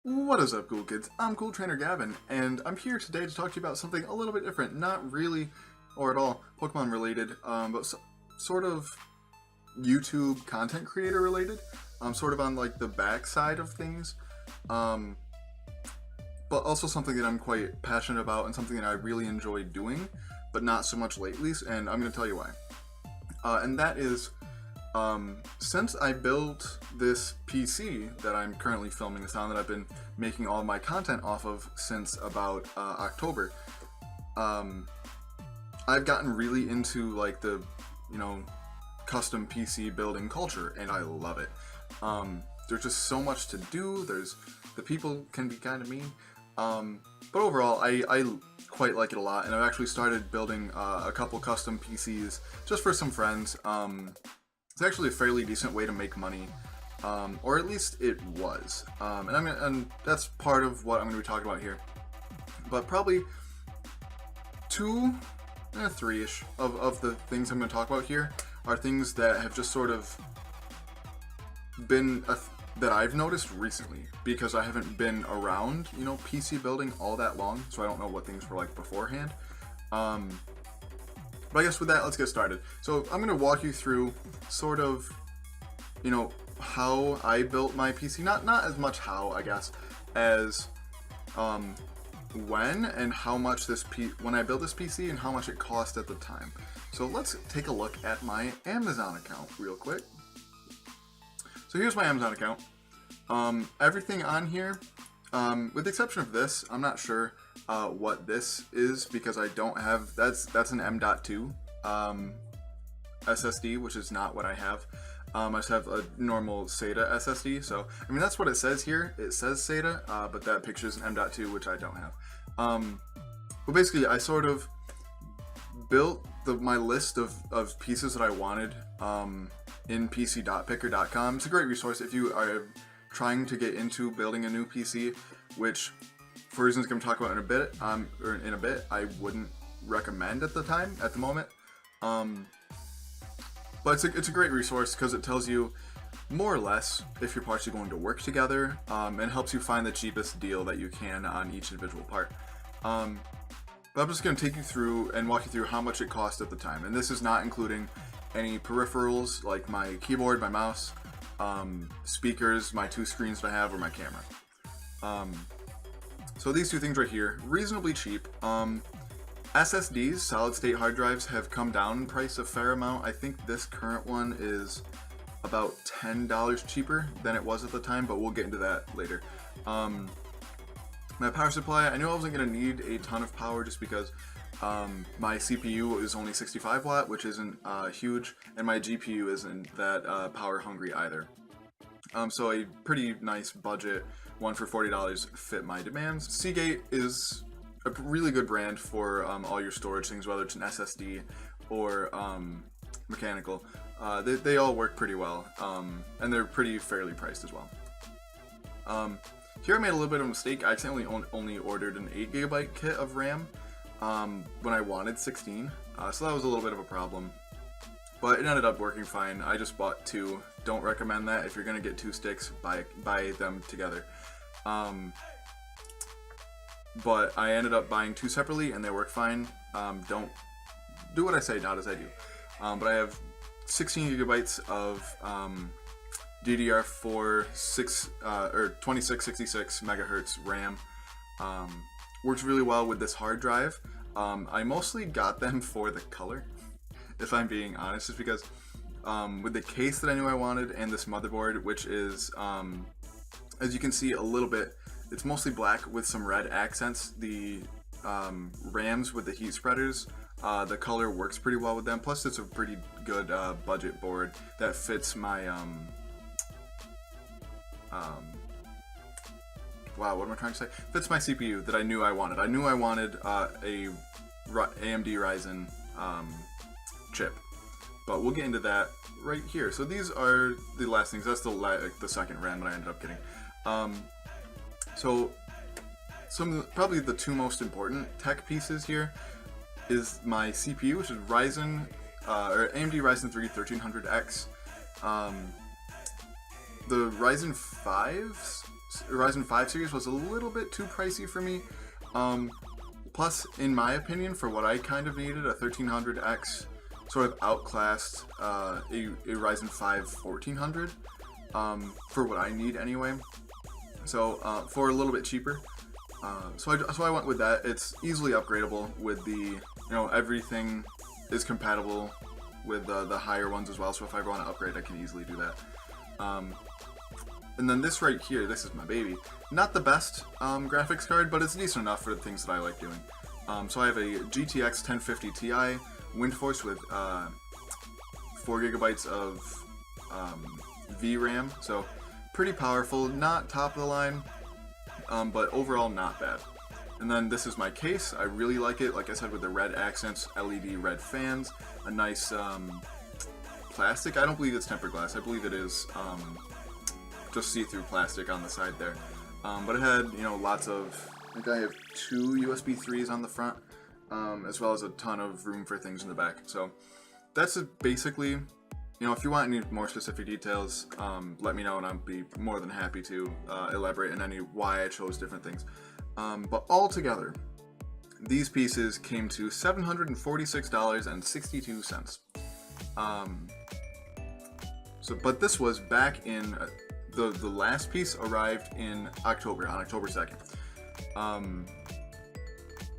What is up, cool kids? I'm Cool Trainer Gavin, and I'm here today to talk to you about something a little bit different. Not really, or at all, Pokemon related, but sort of YouTube content creator related. Sort of on like the back side of things, but also something that I'm quite passionate about and something that I really enjoy doing, but not so much lately. And I'm going to tell you why. And that is. Since I built this PC that I'm currently filming this on, that I've been making all my content off of since about October, I've gotten really into like the, custom PC building culture, and I love it. There's just so much to do. The people can be kind of mean, but overall, I quite like it a lot, and I've actually started building a couple custom PCs just for some friends. It's actually a fairly decent way to make money, or at least it was. And that's part of what I'm going to be talking about here. But probably three-ish of the things I'm going to talk about here are things that have just sort of been that I've noticed recently, because I haven't been around, PC building all that long, so I don't know what things were like beforehand. But I guess with that, let's get started. So I'm going to walk you through sort of, how I built my PC. Not as much how, I guess, as when and how much when I built this PC and how much it cost at the time. So let's take a look at my Amazon account real quick. So here's my Amazon account. Everything on here, with the exception of this, I'm not sure what this is, because I don't have, that's an M.2 SSD, which is not what I have. I just have a normal SATA SSD, so, that's what it says here. It says SATA, but that picture is an M.2, which I don't have. But basically, I sort of built my list of pieces that I wanted in pc.picker.com. It's a great resource if you are trying to get into building a new PC, which, for reasons I'm going to talk about in a bit, I wouldn't recommend at the moment. But it's a great resource because it tells you more or less if your parts are going to work together, and helps you find the cheapest deal that you can on each individual part. But I'm just going to take you through and walk you through how much it cost at the time, and this is not including any peripherals like my keyboard, my mouse, speakers, my two screens that I have, or my camera. So these two things right here, reasonably cheap. SSDs, solid state hard drives, have come down in price a fair amount. I think this current one is about $10 cheaper than it was at the time, but we'll get into that later. My power supply, I knew I wasn't going to need a ton of power just because my CPU is only 65 watt, which isn't huge, and my GPU isn't that power hungry either. So a pretty nice budget one for $40 fit my demands. Seagate is a really good brand for all your storage things, whether it's an SSD or mechanical. They all work pretty well, and they're pretty fairly priced as well. Here I made a little bit of a mistake. I accidentally only ordered an 8GB kit of RAM when I wanted 16, so that was a little bit of a problem. But it ended up working fine. I just bought two. Don't recommend that. If you're going to get two sticks, buy them together. But I ended up buying two separately, and they work fine. Don't do what I say, not as I do. But I have 16 gigabytes of DDR4 2666 megahertz RAM. Works really well with this hard drive. I mostly got them for the color, if I'm being honest, just because with the case that I knew I wanted and this motherboard, which is, as you can see a little bit, it's mostly black with some red accents. The RAMs with the heat spreaders, the color works pretty well with them. Plus, it's a pretty good budget board that fits my wow, what am I trying to say? Fits my CPU that I knew I wanted. I knew I wanted a AMD Ryzen chip, but we'll get into that right here. So these are the last things. That's the second RAM that I ended up getting. So probably the two most important tech pieces here is my CPU, which is Ryzen or AMD Ryzen 3 1300X. The Ryzen 5s Ryzen 5 series was a little bit too pricey for me. Plus, in my opinion, for what I kind of needed, a 1300X sort of outclassed a Ryzen 5 1400 for what I need anyway. So for a little bit cheaper. So I went with that. It's easily upgradable with the, everything is compatible with the higher ones as well. So if I ever want to upgrade, I can easily do that. And then this right here, this is my baby. Not the best graphics card, but it's decent enough for the things that I like doing. So I have a GTX 1050 Ti WindForce with 4 gigabytes of VRAM, so pretty powerful, not top of the line, but overall not bad. And then this is my case. I really like it, like I said, with the red accents, LED red fans, a nice plastic. I don't believe it's tempered glass. I believe it is just see-through plastic on the side there. But it had, lots of, I think I have 2 USB 3s on the front, as well as a ton of room for things in the back. So that's basically, if you want any more specific details, let me know and I'll be more than happy to elaborate on any why I chose different things. But altogether, these pieces came to $746.62. But this was back in the last piece arrived in October, on October 2nd.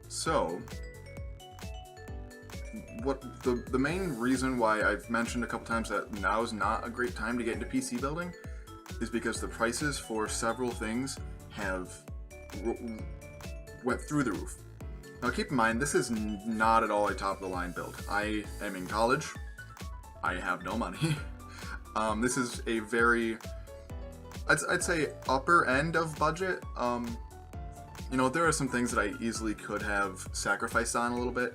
So what the main reason why I've mentioned a couple times that now is not a great time to get into PC building is because the prices for several things have went through the roof. Now keep in mind, this is not at all a top of the line build. I am in college. I have no money. This is a very, I'd say, upper end of budget. There are some things that I easily could have sacrificed on a little bit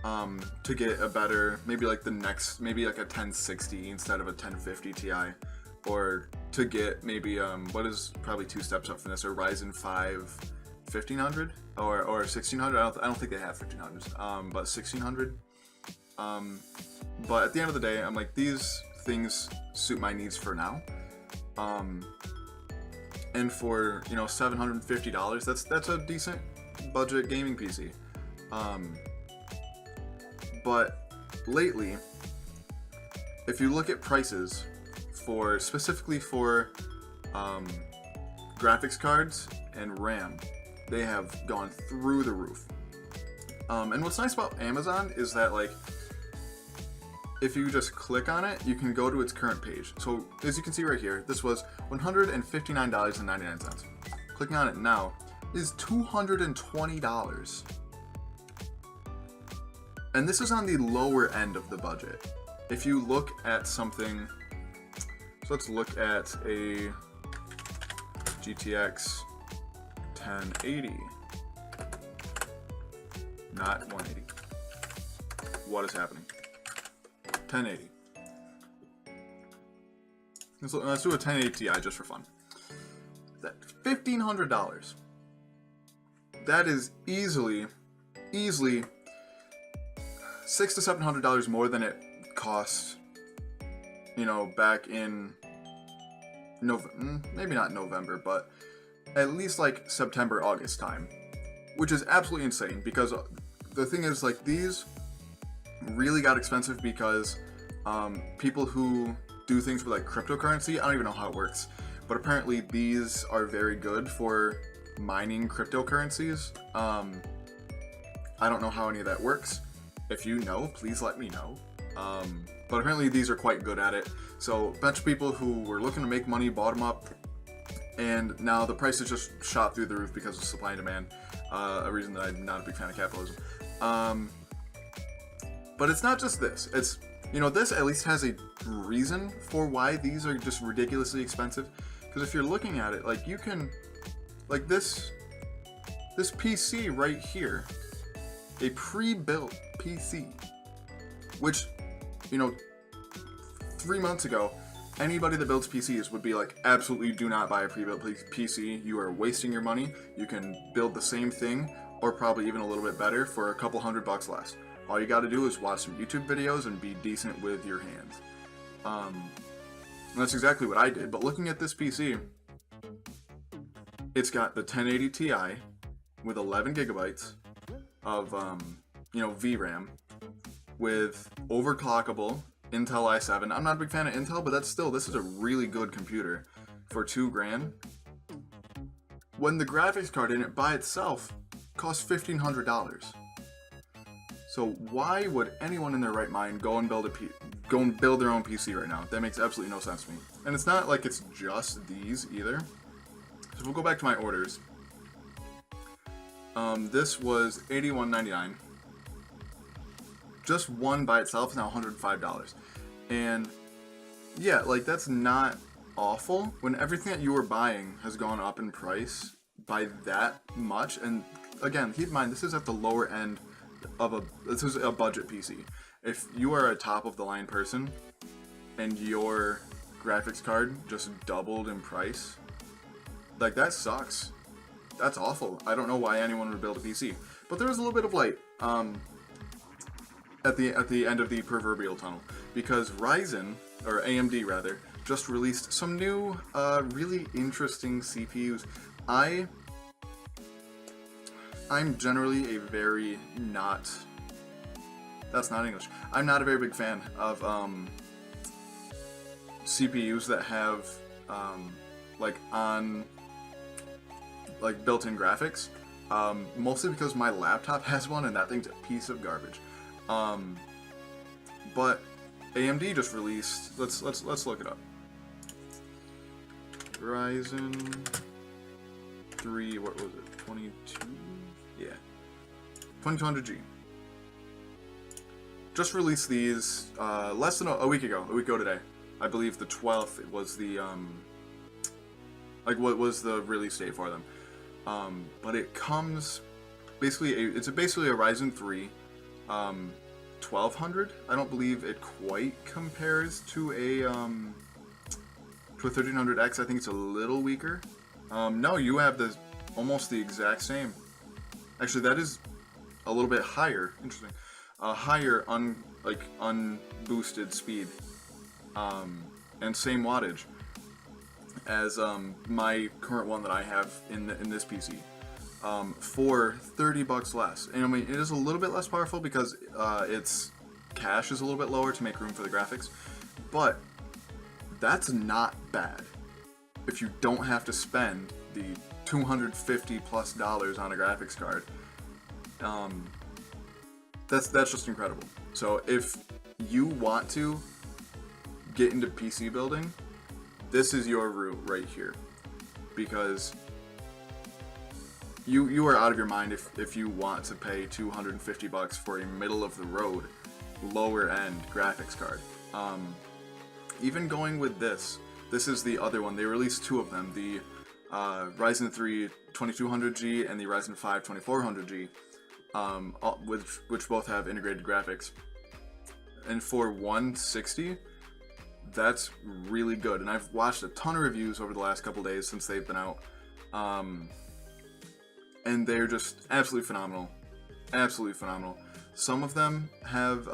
to get a better, maybe like a 1060 instead of a 1050 Ti, or to get maybe what is probably 2 steps up from this, a Ryzen 5 1500 or 1600. I don't think they have 1500s, but 1600. But at the end of the day, I'm like, these things suit my needs for now. And for $750, that's a decent budget gaming PC. But lately, if you look at prices specifically for graphics cards and RAM, they have gone through the roof. And what's nice about Amazon is that, like, if you just click on it, you can go to its current page. So as you can see right here, this was $159.99. Clicking on it now is $220. And this is on the lower end of the budget. If you look at something, so let's look at a GTX 1080, not 180. What is happening? 1080. Let's do a 1080 Ti just for fun. That $1,500. That is easily $600 to $700 more than it cost. Back in maybe not November, but at least like September, August time, which is absolutely insane. Because the thing is, like, these really got expensive because people who do things with like cryptocurrency, I don't even know how it works, but apparently these are very good for mining cryptocurrencies. I don't know how any of that works. If you know, please let me know. But apparently these are quite good at it. So a bunch of people who were looking to make money bought them up, and now the prices just shot through the roof because of supply and demand. A reason that I'm not a big fan of capitalism. But it's not just this. It's, this at least has a reason for why these are just ridiculously expensive. Because if you're looking at it, like, you can, like, this PC right here, a pre-built PC, which, 3 months ago, anybody that builds PCs would be like, absolutely do not buy a pre-built PC. You are wasting your money. You can build the same thing, or probably even a little bit better, for a couple $100 less. All you got to do is watch some YouTube videos and be decent with your hands. And that's exactly what I did. But looking at this PC, It's got the 1080 Ti with 11 gigabytes of VRAM with overclockable Intel i7. I'm not a big fan of Intel, but this is a really good computer for $2,000. When the graphics card in it by itself costs $1,500. So why would anyone in their right mind go and build their own PC right now? That makes absolutely no sense to me. And it's not like it's just these either. So we'll go back to my orders. This was $81.99. Just one by itself is now $105. And yeah, like that's not awful when everything that you were buying has gone up in price by that much. And again, keep in mind, this is at the lower end of this is a budget PC. If you are a top of the line person and your graphics card just doubled in price, like that sucks. That's awful. I don't know why anyone would build a PC. But there was a little bit of light at the end of the proverbial tunnel, because Ryzen, or AMD rather, just released some new really interesting CPUs. I'm generally a very not... That's not English. I'm not a very big fan of CPUs that have built-in graphics. Mostly because my laptop has one and that thing's a piece of garbage. But AMD just released. Let's look it up. Ryzen 3. What was it? 22. Yeah. 2200G. Just released these less than a week ago. A week ago today. I believe the 12th was the what was the release date for them. But it comes basically it's basically a Ryzen 3 1200. I don't believe it quite compares to a 1300X. I think it's a little weaker. No, you have almost the exact same. Actually, that is a little bit higher. Interesting. Higher unboosted speed, and same wattage as my current one that I have in this PC, for $30 less. And I mean, it is a little bit less powerful because its cache is a little bit lower to make room for the graphics, but that's not bad if you don't have to spend the $250+ on a graphics card. That's just incredible. So if you want to get into PC building, this is your route right here, because you are out of your mind if you want to pay $250 for a middle of the road lower end graphics card. Even going with this is the other one. They released two of them, the Ryzen 3 2200G and the Ryzen 5 2400G, which both have integrated graphics. And for $160, that's really good. And I've watched a ton of reviews over the last couple days since they've been out, and they're just absolutely phenomenal. Absolutely phenomenal. Some of them have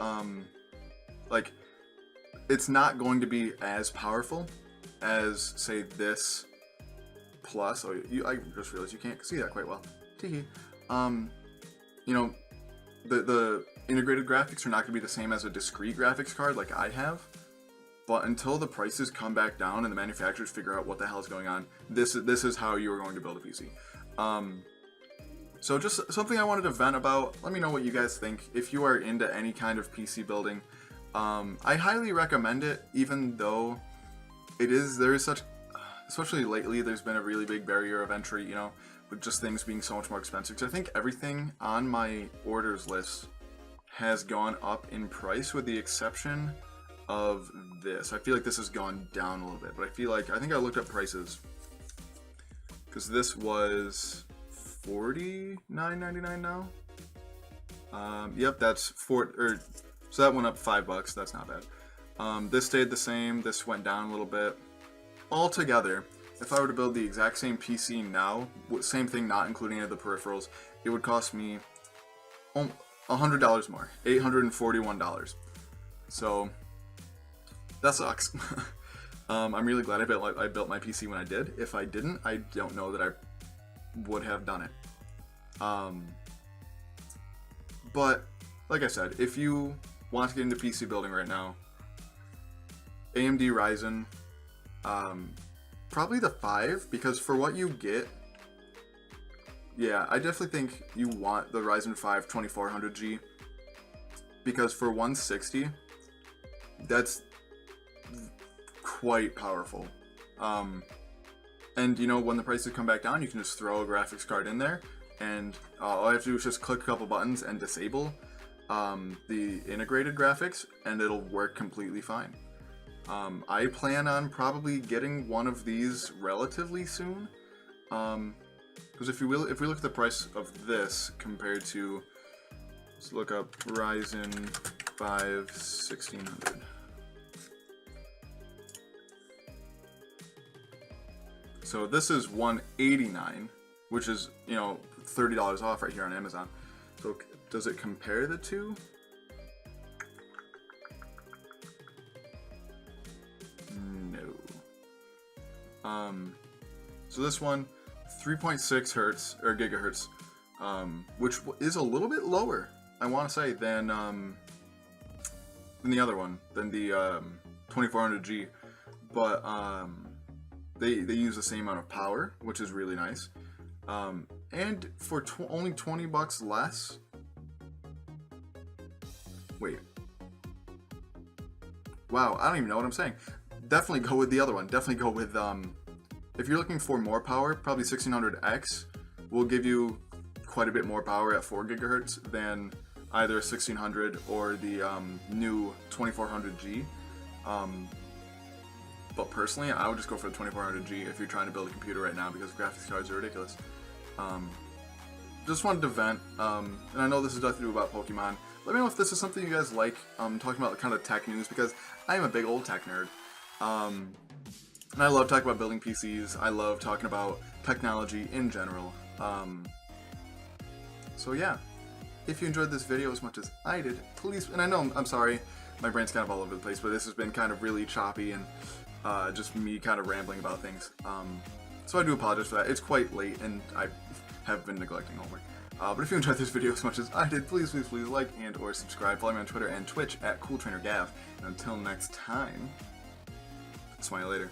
it's not going to be as powerful as, say, this Plus. Oh, I just realized you can't see that quite well. Teehee. The integrated graphics are not going to be the same as a discrete graphics card like I have. But until the prices come back down and the manufacturers figure out what the hell is going on, this is how you are going to build a PC. So just something I wanted to vent about. Let me know what you guys think. If you are into any kind of PC building, I highly recommend it, even though there is such, especially lately, there's been a really big barrier of entry, with just things being so much more expensive. So I think everything on my orders list has gone up in price, with the exception of this. I feel like this has gone down a little bit, but I think I looked up prices, because this was $49.99 now. Yep, so that went up $5. That's not bad. This stayed the same. This went down a little bit. Altogether, if I were to build the exact same PC now, same thing, not including any of the peripherals, it would cost me $100 more, $841. So that sucks. I'm really glad I built my PC when I did. If I didn't, I don't know that I would have done it. But like I said, if you want to get into PC building right now, AMD Ryzen, probably the 5, because for what you get, yeah, I definitely think you want the Ryzen 5 2400G, because for 160, that's quite powerful. And you know, when the prices come back down, you can just throw a graphics card in there, and all I have to do is just click a couple buttons and disable the integrated graphics, and it'll work completely fine. I plan on probably getting one of these relatively soon, because if we look at the price of this compared to, let's look up Ryzen 5 1600. So this is $189, which is, you know, $30 off right here on Amazon. So does it compare the two? So this one, 3.6 hertz or gigahertz, which is a little bit lower, I want to say, than the other one, than the 2400G, but they use the same amount of power, which is really nice. And for only $20 less. Wait. Wow, I don't even know what I'm saying. Definitely go with the other one. Definitely go with if you're looking for more power, probably 1600X will give you quite a bit more power at 4 gigahertz than either 1600 or the new 2400G. But personally, I would just go for the 2400G if you're trying to build a computer right now, because graphics cards are ridiculous. Just wanted to vent, and I know this is nothing to do about Pokemon. Let me know if this is something you guys like, talking about kind of tech news, because I am a big old tech nerd. And I love talking about building PCs. I love talking about technology in general. So yeah, if you enjoyed this video as much as I did, please, and I know I'm sorry, my brain's kind of all over the place, but this has been kind of really choppy and just me kind of rambling about things. So I do apologize for that. It's quite late and I have been neglecting homework. But if you enjoyed this video as much as I did, please like and or subscribe. Follow me on Twitter and Twitch at CoolTrainerGav. And until next time, smile later.